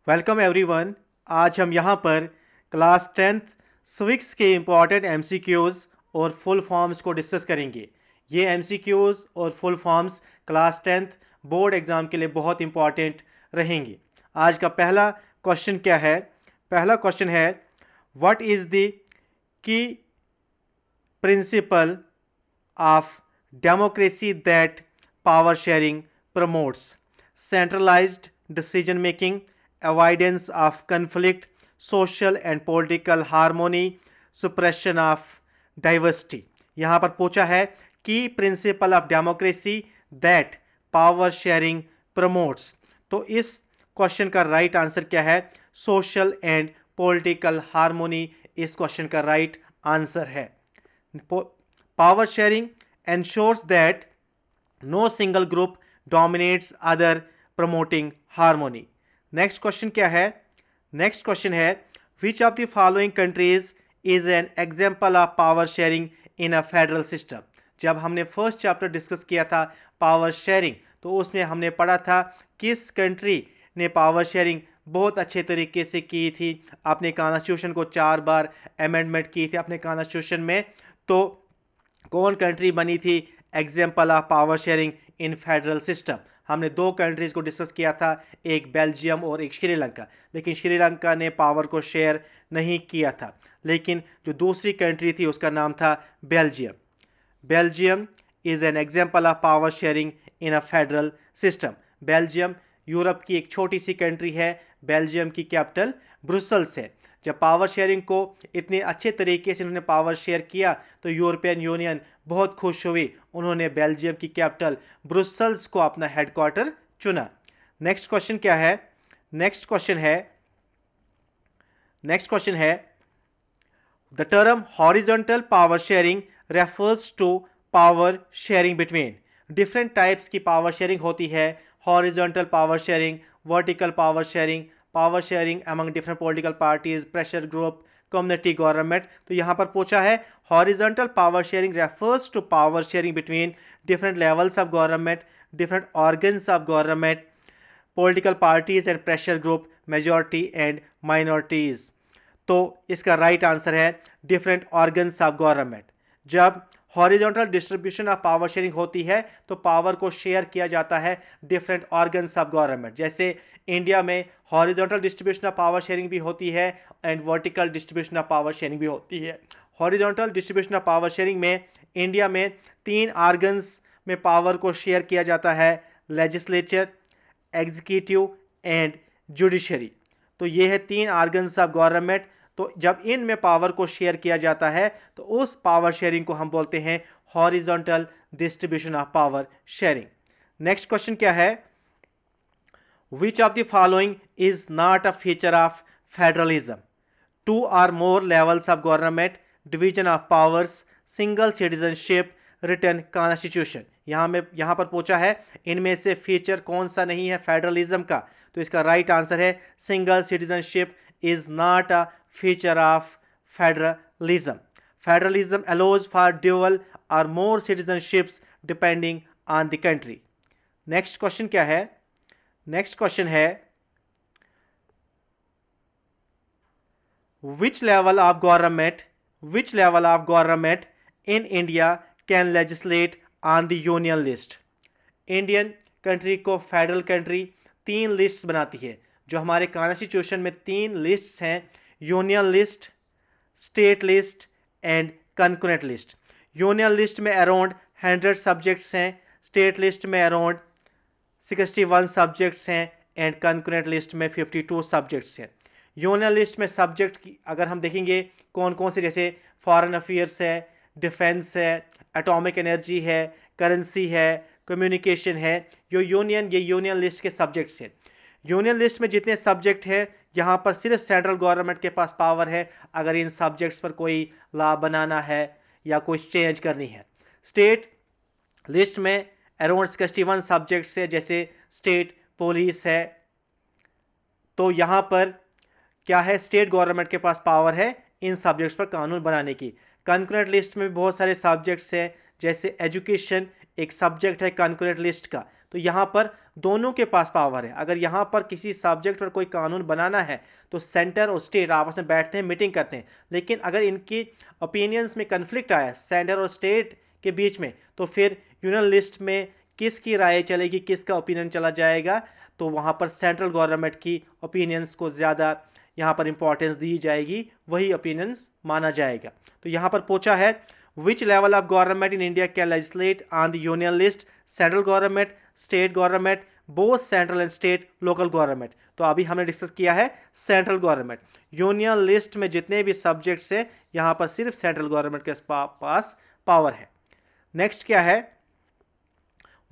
Welcome everyone. आज हम यहाँ पर क्लास 10th स्विक्स के इम्पॉर्टेंट एमसीक्यूज़ और फुल फॉर्म्स को डिस्कस करेंगे। ये एमसीक्यूज़ और full forms class 10th board exam के लिए बहुत इम्पॉर्टेंट रहेंगे। आज का पहला क्वेश्चन क्या है? पहला क्वेश्चन है, what is the key principle of democracy that power sharing promotes centralized decision making, avoidance of conflict, social and political harmony, suppression of diversity। यहाँ पर पूछा है कि principle of democracy that power sharing promotes. तो इस question का right answer क्या है? सोशल एंड पॉलिटिकल हार्मोनी इस क्वेश्चन का राइट आंसर है। Power sharing ensures that no single group dominates other, promoting harmony। Next question क्या है? नेक्स्ट क्वेश्चन है, which of the following countries is an example of power sharing in a federal system। जब हमने first chapter discuss किया था power sharing, तो उसमें हमने पढ़ा था किस कंट्री ने पावर शेयरिंग बहुत अच्छे तरीके से की थी। अपने कॉन्स्टिट्यूशन को 4 बार अमेंडमेंट की थी अपने कॉन्स्टिट्यूशन में। तो कौन कंट्री बनी थी example of power sharing in federal system? हमने दो कंट्रीज को डिस्कस किया था, एक बेल्जियम और एक श्रीलंका। लेकिन श्रीलंका ने पावर को शेयर नहीं किया था, लेकिन जो दूसरी कंट्री थी उसका नाम था Belgium. Belgium is an example of power sharing in a federal system. Belgium Europe की एक छोटी सी कंट्री है। बेल्जियम की कैपिटल ब्रुसेल्स है। जब पावर शेयरिंग को इतने अच्छे तरीके से उन्होंने पावर शेयर किया तो यूरोपियन यूनियन बहुत खुश हुई। उन्होंने बेल्जियम की कैपिटल ब्रुसेल्स को अपना हेडक्वार्टर चुना। नेक्स्ट क्वेश्चन क्या है? नेक्स्ट क्वेश्चन है the term horizontal power sharing refers to power sharing between. Different types की पावर शेयरिंग होती है। Horizontal power sharing, vertical power sharing, power sharing among different political parties, pressure group, community government. तो यहाँ पर पूछा है horizontal power sharing refers to power sharing between different levels of government, different organs of government, political parties and pressure group, majority and minorities. तो इसका right answer है different organs of government. जब horizontal distribution of power sharing होती है तो power को share किया जाता है डिफरेंट ऑर्गन्स ऑफ गवर्नमेंट। जैसे इंडिया में horizontal distribution of power sharing भी होती है and vertical distribution of power sharing भी होती है। Horizontal distribution of power sharing में इंडिया में 3 ऑर्गन्स में पावर को शेयर किया जाता है, लेजिस्लेचर, एग्जीक्यूटिव एंड जुडिशरी। तो ये है 3 ऑर्गन्स ऑफ गवर्नमेंट। तो जब इनमें पावर को शेयर किया जाता है तो उस पावर शेयरिंग को हम बोलते हैं horizontal distribution of power sharing. Next question क्या है? Which of the following is not a feature of federalism? 2 or more levels of government, division of powers, single citizenship, written constitution। यहाँ पर पूछा है इनमें से फीचर कौन सा नहीं है फेडरलिज्म का? तो इसका राइट आंसर है single citizenship is not a feature of federalism. Federalism allows for dual or more citizenships depending on the country. Next question क्या है? नेक्स्ट क्वेश्चन है which level of government in India can legislate on the union list? Indian country को federal country 3 list बनाती है। जो हमारे constitution में 3 lists हैं, union list, state list and concurrent list. Union list में अराउंड 100 सब्जेक्ट्स हैं, स्टेट लिस्ट में अराउंड 61 सब्जेक्ट्स हैं एंड कंकरेंट लिस्ट में 52 सब्जेक्ट्स हैं। यूनियन लिस्ट में सब्जेक्ट की अगर हम देखेंगे कौन कौन से, जैसे फॉरेन अफेयर्स है, डिफेंस है, एटॉमिक एनर्जी है, करेंसी है, कम्युनिकेशन है, ये यूनियन लिस्ट के सब्जेक्ट्स हैं। यूनियन लिस्ट में जितने सब्जेक्ट हैं यहाँ पर सिर्फ सेंट्रल गवर्नमेंट के पास पावर है अगर इन सब्जेक्ट्स पर कोई लॉ बनाना है या कोई चेंज करनी है। स्टेट लिस्ट में अराउंड 61 सब्जेक्ट्स है, जैसे स्टेट पुलिस है। तो यहाँ पर क्या है, स्टेट गवर्नमेंट के पास पावर है इन सब्जेक्ट्स पर कानून बनाने की। कंकरेंट लिस्ट में भी बहुत सारे सब्जेक्ट्स हैं, जैसे एजुकेशन एक सब्जेक्ट है कंकरेंट लिस्ट का। तो यहाँ पर दोनों के पास पावर है। अगर यहाँ पर किसी सब्जेक्ट पर कोई कानून बनाना है तो सेंटर और स्टेट आपस में बैठते हैं, मीटिंग करते हैं। लेकिन अगर इनकी ओपिनियंस में कन्फ्लिक्ट आया सेंटर और स्टेट के बीच में, तो फिर यूनियन लिस्ट में किसकी राय चलेगी, किसका ओपिनियन चला जाएगा, तो वहाँ पर सेंट्रल गवर्नमेंट की ओपिनियंस को ज़्यादा यहाँ पर इंपॉर्टेंस दी जाएगी, वही ओपिनियंस माना जाएगा। तो यहाँ पर पूछा है which level of government in India can legislate on the union list, central government, state government, both central and state, local government. तो अभी हमने डिस्कस किया है सेंट्रल गवर्नमेंट। यूनियन लिस्ट में जितने भी सब्जेक्ट्स है यहाँ पर सिर्फ सेंट्रल गवर्नमेंट के पास पावर है। नेक्स्ट क्या है,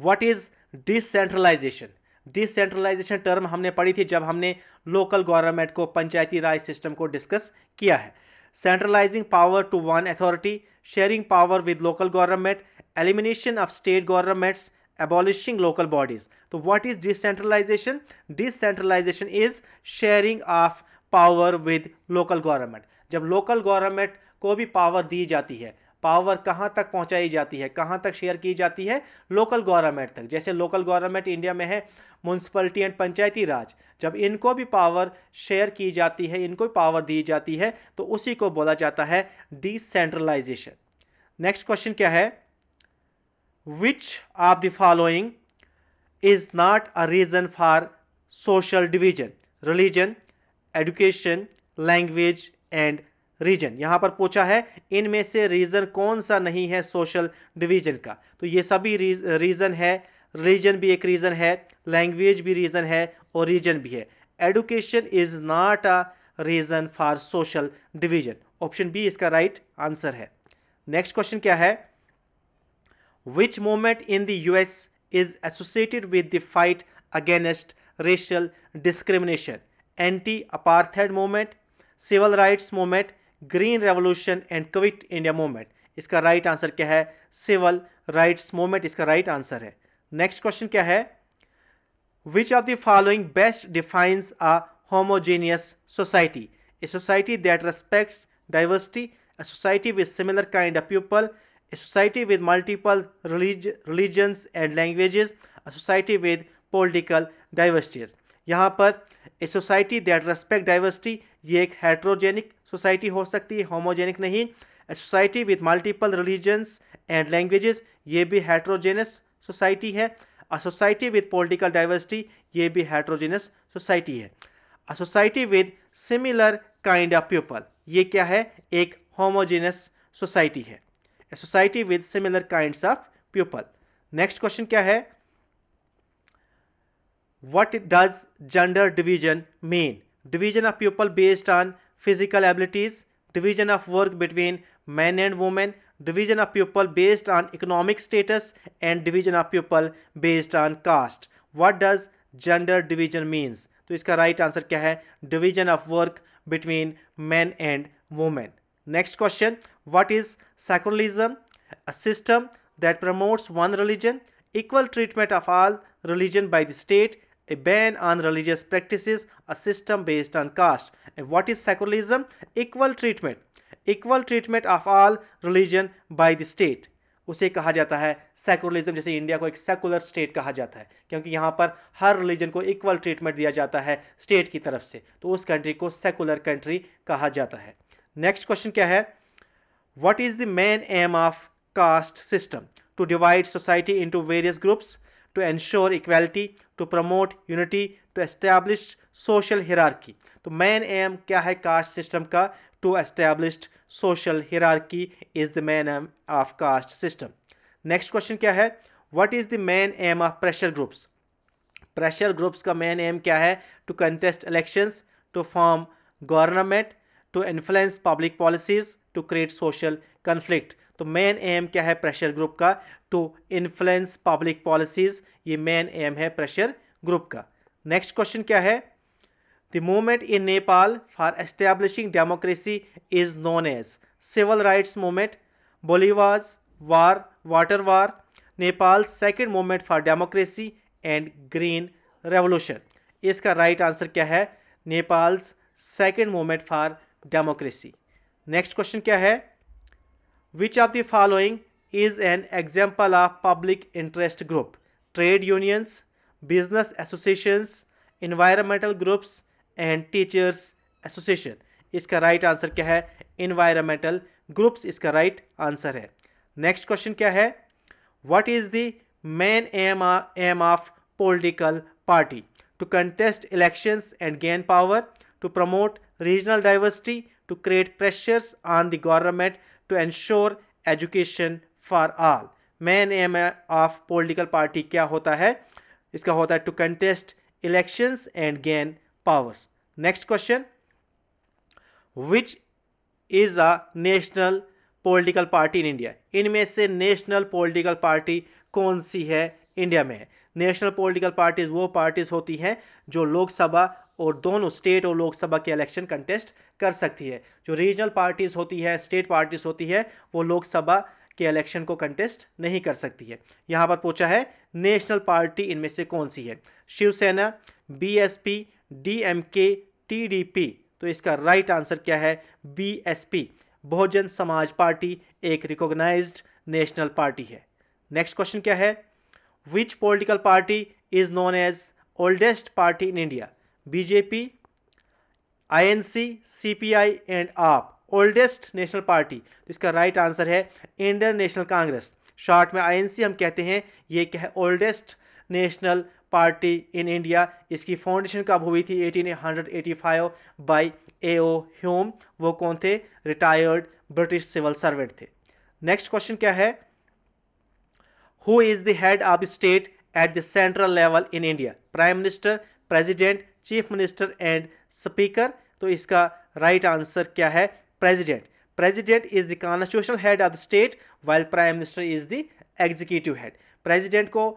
what is decentralization. Decentralization term हमने पढ़ी थी जब हमने लोकल गवर्नमेंट को, पंचायती राज सिस्टम को डिस्कस किया है। Centralizing power to one authority, sharing power with local government, elimination of state governments, abolishing local bodies. So what is decentralization? Decentralization is sharing of power with local government. जब local government को भी power दी जाती है, power कहाँ तक पहुँचाई जाती है, कहाँ तक शेयर की जाती है, लोकल गवर्नमेंट तक। जैसे लोकल गवर्नमेंट इंडिया में है म्यूनसिपलिटी एंड पंचायती राज, जब इनको भी पावर शेयर की जाती है, इनको भी पावर दी जाती है, तो उसी को बोला जाता है डिसेंट्रलाइजेशन। नेक्स्ट क्वेश्चन क्या है, which of the following is not a reason for social division? religion, education, language and region। यहां पर पूछा है इनमें से रीजन कौन सा नहीं है सोशल डिवीजन का। तो ये सभी रीजन है, रिलीजन भी एक रीजन है, लैंग्वेज भी रीजन है और रीजन भी है। Education is not a reason for social division. Option B इसका राइट आंसर है। नेक्स्ट क्वेश्चन क्या है, which movement in the US is associated with the fight against racial discrimination? Anti-apartheid movement, civil rights movement, green revolution and quit India movement। इसका right answer क्या है, civil rights movement इसका right answer है। Next question क्या है, which of the following best defines a homogeneous society? A society that respects diversity, a society with similar kind of people, a society with multiple religions and languages, a society with political diversities। यहाँ पर a society that respect diversity ये एक heterogenic society हो सकती है, homogenic नहीं। a society with multiple religions and languages ये भी heterogeneous society है। a society with political diversity ये भी heterogeneous society है। a society with similar kind of people ये क्या है, एक homogeneous society है। A society with similar kinds of people। Next question क्या है, what does gender division mean? Division of people based on physical abilities, division of work between men and women, division of people based on economic status and division of people based on caste। What does gender division means? तो इसका right answer क्या है, division of work between men and women। Next question, what is secularism? A system that promotes one religion, equal treatment of all religion by the state, a ban on religious practices, a system based on caste। And what is secularism? Equal treatment of all religion by the state, उसे कहा जाता है secularism. जैसे India को एक secular state कहा जाता है क्योंकि यहाँ पर हर रिलीजन को इक्वल ट्रीटमेंट दिया जाता है स्टेट की तरफ से, तो उस कंट्री को सेकुलर कंट्री कहा जाता है। नेक्स्ट क्वेश्चन क्या है, what is the main aim of caste system? To divide society into various groups, to ensure equality, to promote unity, to establish social hierarchy. तो मेन एम क्या है caste system का? To establish social hierarchy is the main aim of caste system. Next question क्या है, what is the main aim of pressure groups? Pressure groups का main aim क्या है? To contest elections, to form government, to influence public policies, to create social conflict. तो main aim क्या है pressure group का? To influence public policies, ये main aim है pressure group का। नेक्स्ट क्वेश्चन क्या है, the movement in Nepal for establishing democracy is known as civil rights movement, Bolivia's war, water war, Nepal second movement for democracy and green revolution. इसका right answer क्या है? Nepal's second movement for democracy. Next question क्या है, which of the following is an example of public interest group? Trade unions, business associations, environmental groups and teachers association. इसका right answer क्या है? Environmental groups इसका right answer है। Next question क्या है? What is the main aim of political party? To contest elections and gain power, to promote regional diversity, to create pressures on the government, to ensure education for all. Main aim of political party क्या होता है? इसका होता है to contest elections and gain power. Next question, which is a national political party in India? इनमें से national political party कौन सी है इंडिया में? नेशनल पॉलिटिकल पार्टीज वो पार्टीज होती हैं जो लोकसभा और दोनों स्टेट और लोकसभा के इलेक्शन कंटेस्ट कर सकती है। जो रीजनल पार्टीज होती है, स्टेट पार्टीज होती है, वो लोकसभा के इलेक्शन को कंटेस्ट नहीं कर सकती है। यहां पर पूछा है नेशनल पार्टी इनमें से कौन सी है? शिवसेना, बीएसपी, डीएमके, टीडीपी। तो इसका राइट आंसर क्या है? बीएसपी, बहुजन समाज पार्टी एक रिकॉग्नाइज्ड नेशनल पार्टी है। नेक्स्ट क्वेश्चन क्या है? Which political party is known as oldest party in India? BJP, INC, CPI and AAP. Oldest national party, तो इसका राइट आंसर है इंडियन नेशनल कांग्रेस, शॉर्ट में आईएनसी हम कहते हैं। ये क्या है? Oldest national party in India. इसकी फाउंडेशन कब हुई थी? 1885 बाय एओ ह्यूम। वो कौन थे? रिटायर्ड ब्रिटिश सिविल सर्वेंट थे। नेक्स्ट क्वेश्चन क्या है? Who is the head of the state at the central level in India? Prime minister, president, chief minister and speaker. तो इसका राइट आंसर क्या है? President. President is the constitutional head of the state while prime minister is the executive head. President को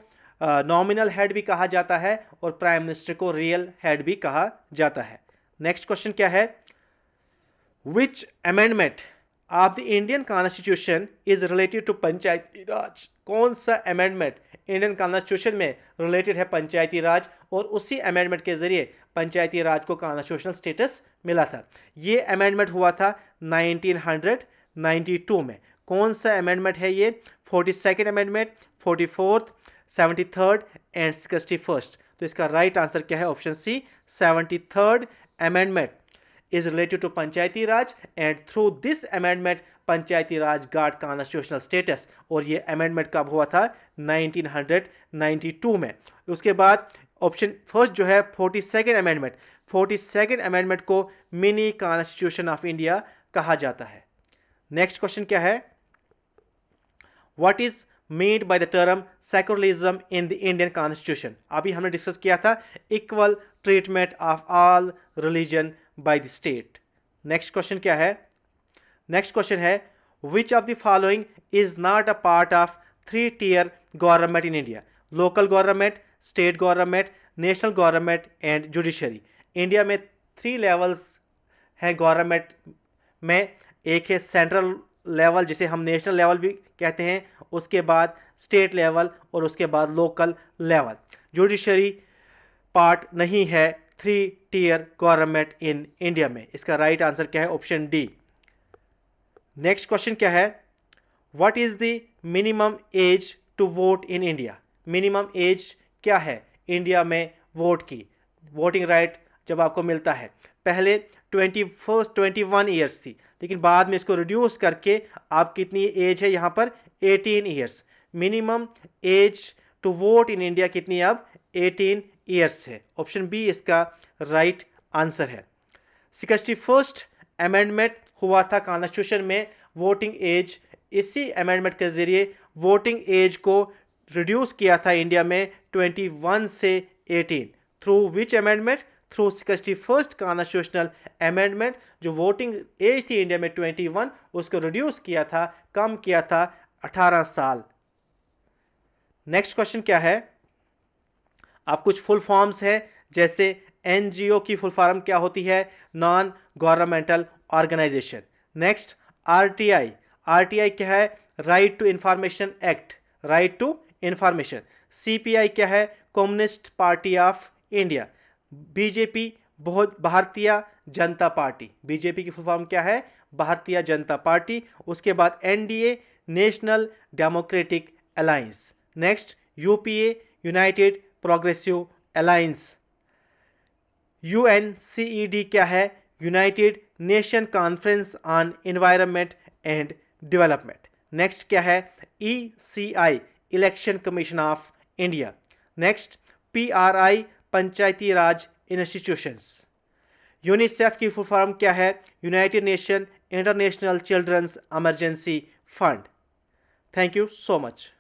nominal head भी कहा जाता है और प्राइम मिनिस्टर को रियल हेड भी कहा जाता है। नेक्स्ट क्वेश्चन क्या है? Which amendment of the Indian constitution is related to Panchayati Raj? कौन सा अमेंडमेंट इंडियन कॉन्स्टिट्यूशन में रिलेटेड है पंचायती राज, और उसी अमेंडमेंट के जरिए पंचायती राज को कॉन्स्टिट्यूशनल स्टेटस मिला था? ये अमेंडमेंट हुआ था 1992 में। कौन सा अमेंडमेंट है ये? 42nd amendment, 44th, 73rd and 61st। तो इसका राइट आंसर क्या है? Option C, 73rd amendment is related to Panchayati Raj, and through this amendment Panchayati Raj got constitutional status। और ये amendment कब हुआ था? 1992 में। उसके बाद ऑप्शन फर्स्ट जो है 42nd अमेंडमेंट, 42nd अमेंडमेंट को मिनी कॉन्स्टिट्यूशन ऑफ इंडिया कहा जाता है। नेक्स्ट क्वेश्चन क्या है? What is made by the term secularism in the Indian constitution? अभी हमने डिस्कस किया था equal treatment of all religion by the state. Next question क्या है? नेक्स्ट क्वेश्चन है which of the following is not a part of 3 tier government in India? Local government, state government, national government and judiciary. India में 3 levels हैं government में। एक है central level जिसे हम नेशनल लेवल भी कहते हैं, उसके बाद स्टेट लेवल और उसके बाद लोकल लेवल। जुडिशरी पार्ट नहीं है 3 tier गवर्नमेंट इन इंडिया में। इसका राइट आंसर क्या है? Option D. नेक्स्ट क्वेश्चन क्या है? What is the minimum age to vote in India? Minimum age क्या है इंडिया में वोट की? वोटिंग राइट जब आपको मिलता है, पहले 21 ईयर्स थी, लेकिन बाद में इसको रिड्यूस करके आप कितनी एज है यहाँ पर? 18 years. Minimum age to vote in India कितनी अब? 18 ईयर्स है। ऑप्शन बी इसका राइट आंसर है। 61st अमेंडमेंट हुआ था कॉन्स्टिट्यूशन में, वोटिंग एज। इसी अमेंडमेंट के जरिए वोटिंग एज को रिड्यूस किया था इंडिया में 21 से 18। Through which amendment? Through 61st constitutional amendment. जो वोटिंग एज थी इंडिया में 21, उसको रिड्यूस किया था, कम किया था 18 साल। नेक्स्ट क्वेश्चन क्या है? आप कुछ फुल फॉर्म्स है, जैसे एनजीओ की फुल फॉर्म क्या होती है? Non governmental organization. Next RTI. RTI क्या है? Right to information act, right to information. CPI क्या है? Communist party of India. BJP Bharatiya Janata party. BJP की फुल फॉर्म क्या है? भारतीय जनता पार्टी। उसके बाद NDA, national democratic alliance. Next UPA, united progressive alliance. UNCED क्या है? United nation conference on environment and development. Next क्या है? ECI election commission of India. Next PRI Panchayati Raj institutions. UNICEF की full form क्या है? United nation international children's emergency fund. Thank you so much.